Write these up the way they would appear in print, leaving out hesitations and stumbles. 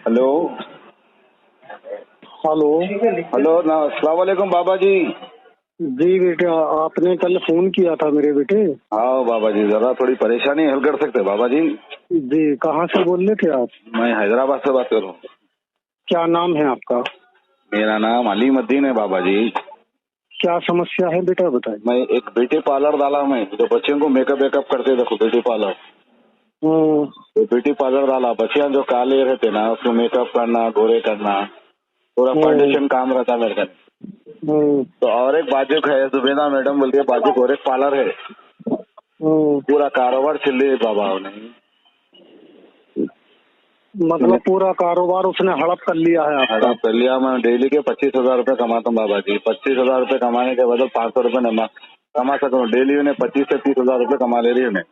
Hello. Hello. Hello ना, अस्सलाम वालेकुम बाबा जी। जी बेटे, आपने कल फोन किया था मेरे बेटे। हाँ बाबा जी, जरा थोड़ी परेशानी हल कर सकते बाबा जी? जी, कहाँ से बोल रहे थे आप? मैं हैदराबाद से बात कर रहा हूँ। क्या नाम है आपका? मेरा नाम अलीमुद्दीन है बाबा जी। क्या समस्या है बेटा, बताइए। मैं एक ब्यूटी पार्लर डाला, मैं जो बच्चों को मेकअप वेकअप करते देखो, ब्यूटी पार्लर। तो ब्यूटी पार्लर डाला, बच्चियां जो काले रहते ना उसको मेकअप करना, गोरे करना, पूरा फाउंडेशन काम रहता मेरे का। तो और एक बाजू है जुबेदा मैडम बोल के, बाजू और एक पार्लर है। पूरा कारोबार चल रही है बाबा उन्हें। मतलब पूरा कारोबार उसने हड़प कर लिया है आपका? हड़प कर लिया। मैं डेली के 25,000 रुपए कमाता हूँ बाबा जी। 25,000 रुपए कमाने के बदल 500 रुपए कमा सकता हूँ डेली। उन्हें 25 से 30,000 रुपए कमा ले रही है उन्हें।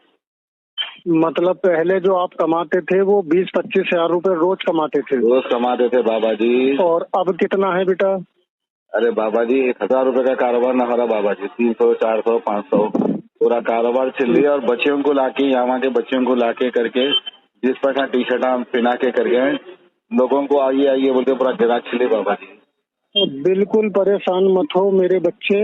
मतलब पहले जो आप कमाते थे वो 20-25 हजार रुपए रोज कमाते थे? रोज कमाते थे बाबा जी। और अब कितना है बेटा? अरे बाबा जी, 1,000 रुपए का कारोबार न हो रहा बाबा जी। 300, 400, 500 पूरा कारोबार चल रही है। और बच्चियों को लाके, यहाँ के बच्चियों को लाके करके 20% टी शर्ट पहना के करके लोगों को आइए आइए बोलते पूरा गिराक चले बाबा जी। बिल्कुल परेशान मत हो मेरे बच्चे।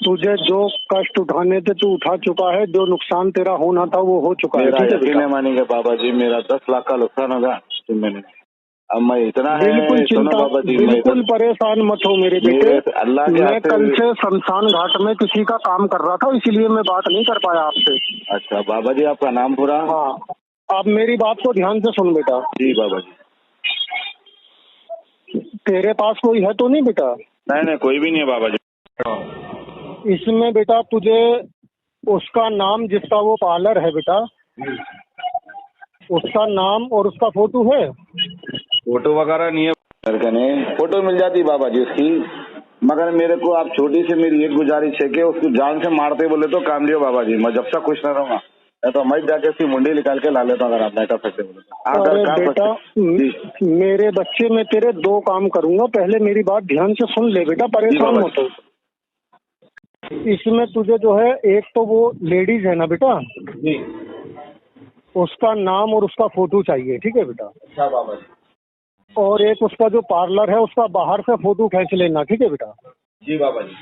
तुझे जो कष्ट उठाने थे तू उठा चुका है, जो नुकसान तेरा होना था वो हो चुका है। मेरा ठीक है यकीन बेटा? है मानेंगे बाबा जी, मेरा 10 लाख का नुकसान होगा मैंने। अब मैं इतना बिल्कुल है, सुनो चिंता, बाबा जी, मैं बिल्कुल परेशान मत हो मेरे बेटे। मेरे अल्लाह के मैं हाथ कल से। से शमशान घाट में किसी का काम कर रहा था, इसीलिए मैं बात नहीं कर पाया आपसे। अच्छा बाबा जी, आपका नाम पूरा? हाँ, आप मेरी बात को ध्यान से सुन बेटा। जी बाबा जी। तेरे पास कोई है तो नहीं बेटा? नहीं नहीं, कोई भी नहीं है बाबा जी। इसमें बेटा तुझे उसका नाम, जिसका वो पार्लर है बेटा, उसका नाम और उसका फोटो है? फोटो वगैरह नहीं है घर का। नहीं, फोटो मिल जाती बाबा जी उसकी, मगर मेरे को आप छोटी से मेरी एक गुजारिश है कि उसको जान से मारते बोले तो काम लियो बाबा जी। मैं जब तक खुश न रहूंगा, नहीं तो मैं जाके उसकी मुंडी निकाल के ला लेता हूँ अगर आप नहीं कर सकते बोले तो। अरे कर बेटा, सकते। मेरे बच्चे, मैं तेरे दो काम करूंगा। पहले मेरी बात ध्यान से सुन ले बेटा, परेशान बाबा मत हो। इसमें तुझे जो है, एक तो वो लेडीज है ना बेटा, जी। उसका नाम और उसका फोटो चाहिए। ठीक है बेटा? अच्छा बाबा जी। और एक उसका जो पार्लर है उसका बाहर से फोटो खींच लेना। ठीक है बेटा? जी बाबा जी।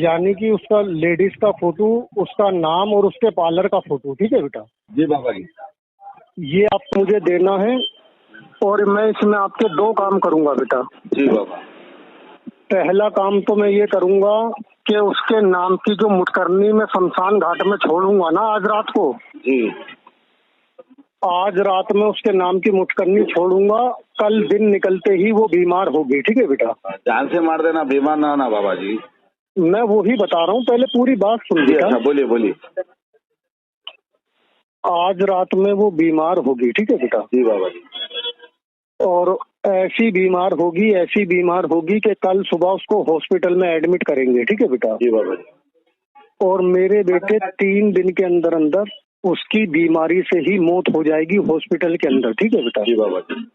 यानी कि उसका लेडीज का फोटो, उसका नाम और उसके पार्लर का फोटो। ठीक है बेटा? जी बाबा जी। ये आपको मुझे देना है। और मैं इसमें आपके दो काम करूंगा बेटा। जी बाबा। पहला काम तो मैं ये करूंगा कि उसके नाम की जो मुटकरनी मैं शमशान घाट में छोड़ूंगा ना आज रात को, जी। आज रात में उसके नाम की मुटकरनी छोड़ूंगा। कल दिन निकलते ही वो बीमार होगी। ठीक है बेटा? जान से मार देना, बीमार ना होना बाबा जी। मैं वो ही बता रहा हूँ, पहले पूरी बात सुन जी बेटा। अच्छा, बोलिए बोलिए। आज रात में वो बीमार होगी। ठीक है बेटा? जी बाबा जी। और ऐसी बीमार होगी, ऐसी बीमार होगी कि कल सुबह उसको हॉस्पिटल में एडमिट करेंगे। ठीक है बेटा? जी बाबा जी। और मेरे बेटे 3 दिन के अंदर अंदर उसकी बीमारी से ही मौत हो जाएगी हॉस्पिटल के अंदर। ठीक है बेटा? जी बाबा जी।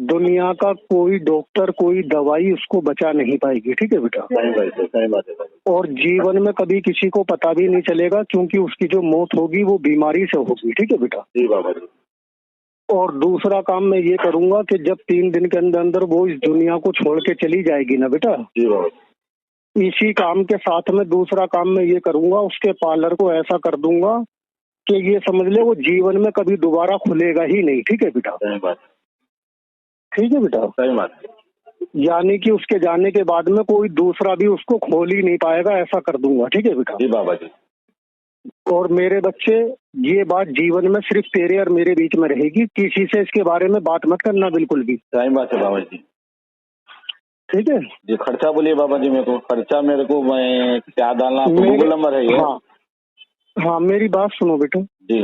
दुनिया का कोई डॉक्टर, कोई दवाई उसको बचा नहीं पाएगी। ठीक है बेटा? सही बात है, सही बात है। और जीवन में कभी किसी को पता भी नहीं चलेगा, क्योंकि उसकी जो मौत होगी वो बीमारी से होगी। ठीक है बेटा? जी बाबा जी। और दूसरा काम मैं ये करूंगा कि जब 3 दिन के अंदर अंदर वो इस दुनिया को छोड़ के चली जाएगी ना बेटा, जी बाबा जी। इसी काम के साथ में दूसरा काम मैं ये करूंगा, उसके पार्लर को ऐसा कर दूंगा कि ये समझ ले वो जीवन में कभी दोबारा खुलेगा ही नहीं। ठीक है बेटा? सही बात। ठीक है बेटा? सही बात। यानी कि उसके जाने के बाद में कोई दूसरा भी उसको खोल ही नहीं पाएगा, ऐसा कर दूंगा। ठीक है बेटा? जी बाबा जी। और मेरे बच्चे, ये बात जीवन में सिर्फ तेरे और मेरे बीच में रहेगी, किसी से इसके बारे में बात मत करना बिल्कुल भी। सही बात है बाबा जी। ठीक है? जी खर्चा बोलिए बाबा जी। मेरे को खर्चा, मेरे को मैं क्या डालना, आपको गूगल नंबर है ये? हाँ हाँ, मेरी बात सुनो बेटा। जी।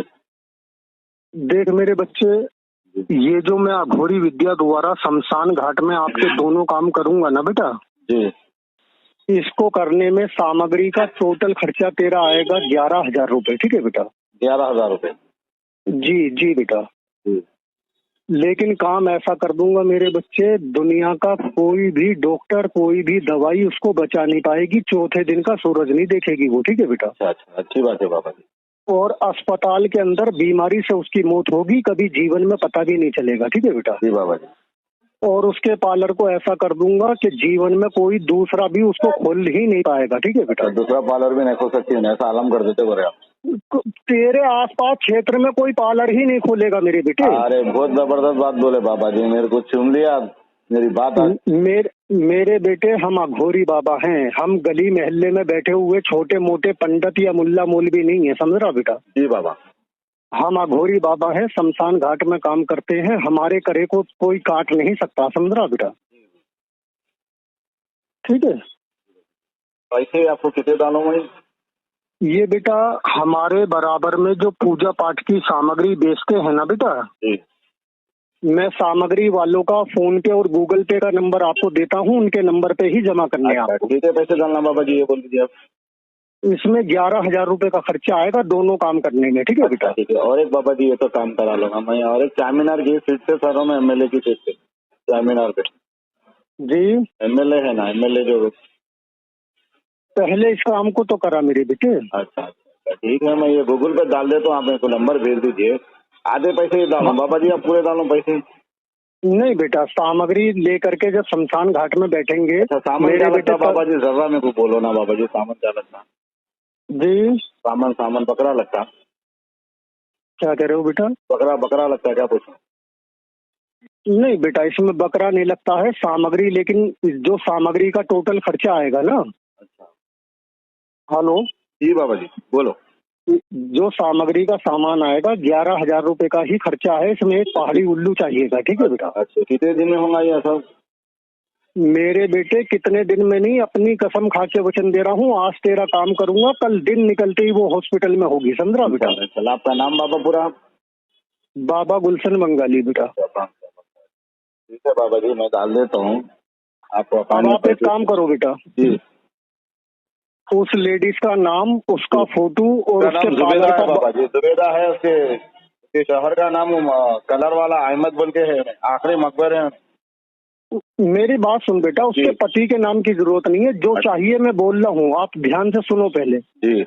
देख मेरे बच्चे, ये जो मैं अघोरी विद्या द्वारा शमशान घाट में आपके दोनों काम करूंगा ना बेटा, जी। इसको करने में सामग्री का टोटल खर्चा तेरा आएगा 11,000 रुपए। ठीक है बेटा? 11,000 रुपए? जी जी बेटा। जी। लेकिन काम ऐसा कर दूंगा मेरे बच्चे, दुनिया का कोई भी डॉक्टर, कोई भी दवाई उसको बचा नहीं पाएगी। चौथे दिन का सूरज नहीं देखेगी वो। ठीक है बेटा? अच्छा अच्छा, अच्छी बात है बाबा जी। और अस्पताल के अंदर बीमारी से उसकी मौत होगी, कभी जीवन में पता भी नहीं चलेगा। ठीक है बेटा? जी बाबा जी। और उसके पार्लर को ऐसा कर दूंगा कि जीवन में कोई दूसरा भी उसको खोल ही नहीं पाएगा। ठीक है बेटा? दूसरा पार्लर भी नहीं खोल सकती है, ऐसा आलम कर देते बोले आप। तेरे आसपास क्षेत्र में कोई पार्लर ही नहीं खोलेगा मेरे बेटे। अरे बहुत जबरदस्त बात बोले बाबा जी, मेरे को सुन लिया मेरी बात। मेरे बेटे, हम अघोरी बाबा हैं। हम गली मोहल्ले में बैठे हुए छोटे मोटे पंडित या मुल्ला मौलवी नहीं है, समझ रहा बेटा? जी बाबा। हम अघोरी बाबा हैं, शमशान घाट में काम करते हैं। हमारे करे को कोई काट नहीं सकता, समझ रहा बेटा? ठीक है? पैसे आपको कितने डालूं मैं? ये बेटा हमारे बराबर में जो पूजा पाठ की सामग्री बेचते हैं ना बेटा, मैं सामग्री वालों का फोन पे और गूगल पे का नंबर आपको देता हूँ, उनके नंबर पे ही जमा करने हैं आपको। कितने पैसे डालना बाबा जी, ये बोल दीजिए आप। इसमें 11,000 रुपए का खर्चा आएगा दोनों काम करने में। ठीक है बेटा? ठीक है। और एक बाबा जी, ये तो काम करा लूंगा मैं। और एक चामीनार की सीट से सर में एमएलए की सीट से, चामीनार पे जी एमएलए है ना, एमएलए जो पहले इस काम को तो करा मेरे बेटे। अच्छा ठीक है, मैं ये गूगल पे डाल देता हूँ, आप मेरे को नंबर भेज दीजिए। आधे पैसे ही डालूं बाबा जी, आप पूरे डालूं पैसे? नहीं बेटा, सामग्री लेकर के जब शमशान घाट में बैठेंगे। अच्छा, सामान क्या लगता बाबा जी? जरा मेरे को बोलो ना बाबा जी, सामान क्या लगता? जी सामान बकरा लगता? क्या कह रहे हो बेटा? बकरा लगता है क्या पूछो? नहीं बेटा, इसमें बकरा नहीं लगता है सामग्री, लेकिन जो सामग्री का टोटल खर्चा आएगा ना। अच्छा। हेलो जी बाबा जी बोलो। जो सामग्री का सामान आएगा 11,000 रुपए का ही खर्चा है। इसमें एक पहाड़ी उल्लू चाहिएगा। ठीक है बेटा? अच्छा, कितने दिन में होगा ये सब? मेरे बेटे कितने दिन में नहीं, अपनी कसम खा के वचन दे रहा हूँ, आज तेरा काम करूंगा, कल दिन निकलते ही वो हॉस्पिटल में होगी, समझ रहा बेटा? चल, आपका नाम बाबा पूरा? बाबा गुलशन बंगाली बेटा। ठीक है बाबा जी, मैं डाल देता हूँ आपको। आप एक काम करो बेटा, जी। उस लेडीज का नाम, उसका फोटो और उसके जुबेदा है बाबा जी, जुबेदा है। उसके शहर का नाम कलर वाला अहमद बोल के है, आखिरी मकबर है। मेरी बात सुन बेटा, उसके पति के नाम की जरूरत नहीं है। जो चाहिए मैं बोल रहा हूँ, आप ध्यान से सुनो पहले जी।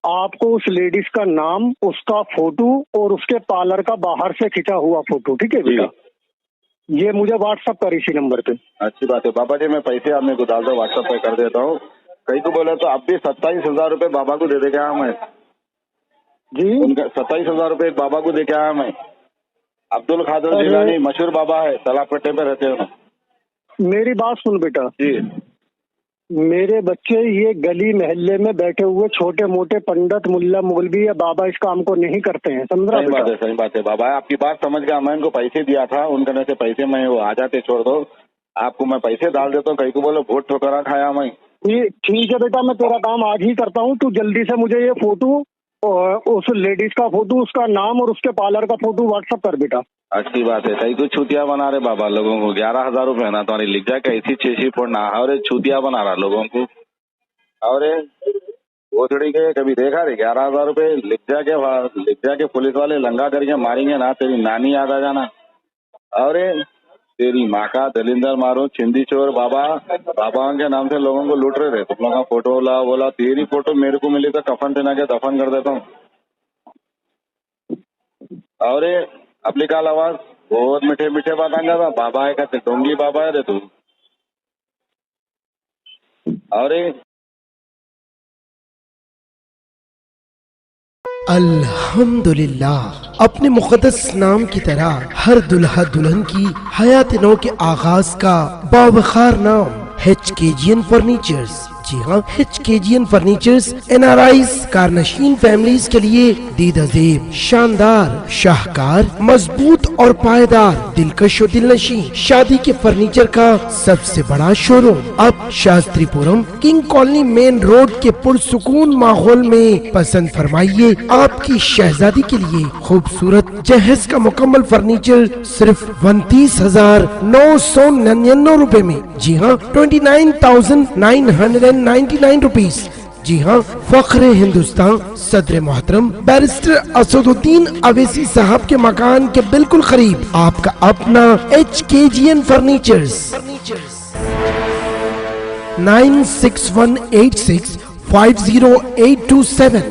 आपको उस लेडीज का नाम, उसका फोटो और उसके पार्लर का बाहर से खिंचा हुआ फोटो, ठीक है बेटा? ये मुझे व्हाट्सएप कर इसी नंबर पे। अच्छी बात है बाबा जी, मैं पैसे आपने को डाल दो, व्हाट्सएप पे कर देता हूँ। कहीं को बोले तो आप भी 27,000 रुपए बाबा को दे देगा मैं जी। 27,000 रुपए बाबा को दे के आया मैं। अब्दुल खादर जिलानी मशहूर बाबा है, तालाब कट्टे पे रहते हैं। मेरी बात सुन बेटा जी। मेरे बच्चे ये गली मोहल्ले में बैठे हुए छोटे मोटे पंडित मुल्ला मौलवी या बाबा इस काम को नहीं करते हैं, समझ रहा बेटा? सही बात है बाबा, आपकी बात समझ गया। मैं इनको पैसे दिया था, उनके से पैसे मैं वो आ जाते, छोड़ दो, आपको मैं पैसे डाल देता हूँ। कहीं को बोलो वोट ठोकरा खाया मैं। ये ठीक है बेटा, मैं तेरा काम आज ही करता हूँ। तू जल्दी से मुझे ये फोटो और उस लेडीज का फोटो, उसका नाम और उसके पार्लर का फोटो व्हाट्सएप कर बेटा। अच्छी बात है। कहीं कुछ छुतिया बना रहे बाबा लोगों को। 11,000 रुपए है ना तुम्हारी, लिख जाए कैसी 6 फोड़ना और छुतिया बना रहा लोगों को। और वो थोड़ी के कभी देखा रे 11,000 रुपए लिख जाके पुलिस वाले लंगा करके मारेंगे ना, तेरी नानी याद आ जाना। और तेरी माँ का दलिंदर मारो, छिंदी चोर बाबा के नाम से लोगों को लूट रहे थे। तुम लोगों का फोटो बोला तेरी फोटो मेरे को मिली तो कफन पहना के दफन कर देता हूँ। और अपनी काल आवाज बहुत मीठे मीठे बात आ जाता। बाबा है कहते, डोंगी बाबा है रे तू। और अल्हम्दुलिल्लाह, अपने मुक़द्दस नाम की तरह हर दुल्हा दुल्हन की हयात नौ के आगाज का बावखार नाम HKGN फर्नीचर्स। जी हाँ, HKGN फर्नीचर्स NRIs कारनशीन फैमिलीज के लिए दीदाजेब, शानदार, शाहकार, मजबूत और पायदार, दिलकश और दिलनशी शादी के फर्नीचर का सबसे बड़ा शोरूम अब Shastripuram king colony main road के पुरसुकून माहौल में। पसंद फरमाइए आपकी शहजादी के लिए खूबसूरत जहेज का मुकम्मल फर्नीचर सिर्फ 29,999 रुपए में। जी हाँ, 29,999 रुपीज। जी हाँ, फख्र हिंदुस्तान सदर मोहतरम बैरिस्टर असदुद्दीन अवैसी साहब के मकान के बिल्कुल करीब आपका अपना HKGN फर्नीचर्स। 9618650827